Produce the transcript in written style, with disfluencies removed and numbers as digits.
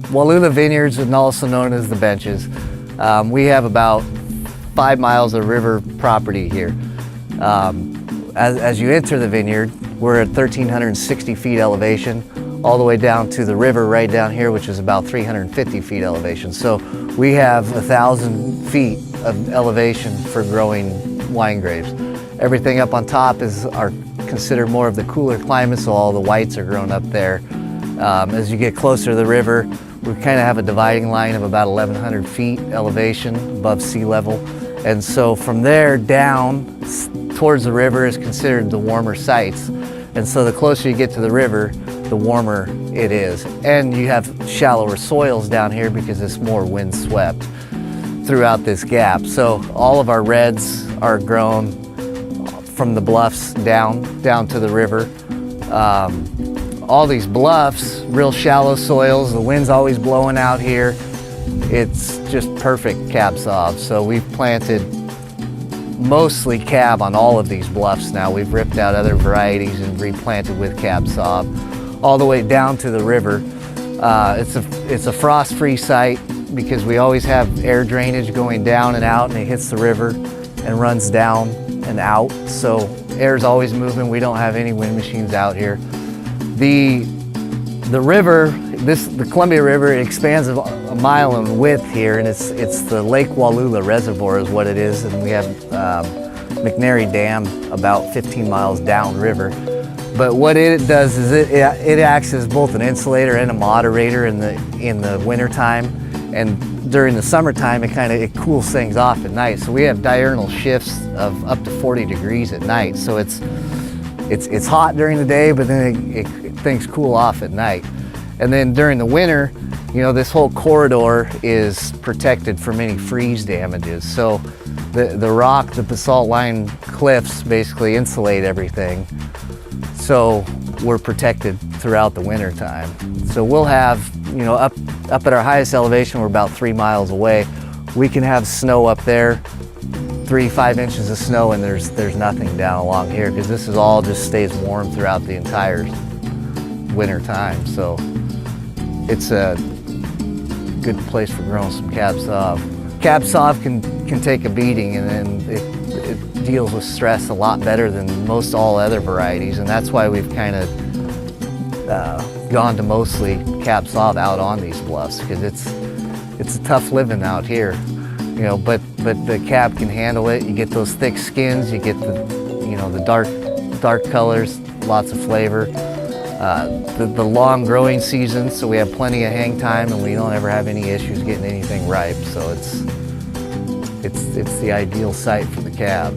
Wallula Vineyards, and also known as the Benches. We have about 5 miles of river property here. As you enter the vineyard, we're at 1,360 feet elevation, all the way down to the river right down here, which is about 350 feet elevation. So we have 1,000 feet of elevation for growing wine grapes. Everything up on top are considered more of the cooler climate, so all the whites are grown up there. As you get closer to the river, we kind of have a dividing line of about 1,100 feet elevation above sea level. And so from there down towards the river is considered the warmer sites. And so the closer you get to the river, the warmer it is. And you have shallower soils down here because it's more windswept throughout this gap. So all of our reds are grown from the bluffs down to the river. All these bluffs, real shallow soils, the wind's always blowing out here. It's just perfect Cab Sauv. So we've planted mostly Cab on all of these bluffs now. We've ripped out other varieties and replanted with Cab Sauv all the way down to the river. It's a frost-free site because we always have air drainage going down and out, and it hits the river and runs down and out. So air's always moving. We don't have any wind machines out here. The river, the Columbia River, it expands a mile in width here, and it's the Lake Wallula Reservoir is what it is, and we have McNary Dam about 15 miles downriver. But what it does is it acts as both an insulator and a moderator in the wintertime, and during the summertime it cools things off at night. So we have diurnal shifts of up to 40 degrees at night. So it's hot during the day, but then things cool off at night. And then during the winter, you know, this whole corridor is protected from any freeze damages. So the rock, the basalt line cliffs basically insulate everything. So we're protected throughout the winter time. So we'll have, you know, up at our highest elevation, we're about 3 miles away. We can have snow up there, 3-5 inches of snow, and there's nothing down along here because this is all just stays warm throughout the entire winter time. So it's a good place for growing some Cab Sauv. Cab Sauv can take a beating, and then it deals with stress a lot better than most all other varieties, and that's why we've kind of gone to mostly Cab Sauv out on these bluffs, because it's a tough living out here, you know. But the Cab can handle it. You get those thick skins, you get the dark colors, lots of flavor. The long growing season, so we have plenty of hang time, and we don't ever have any issues getting anything ripe. So it's the ideal site for the Cab.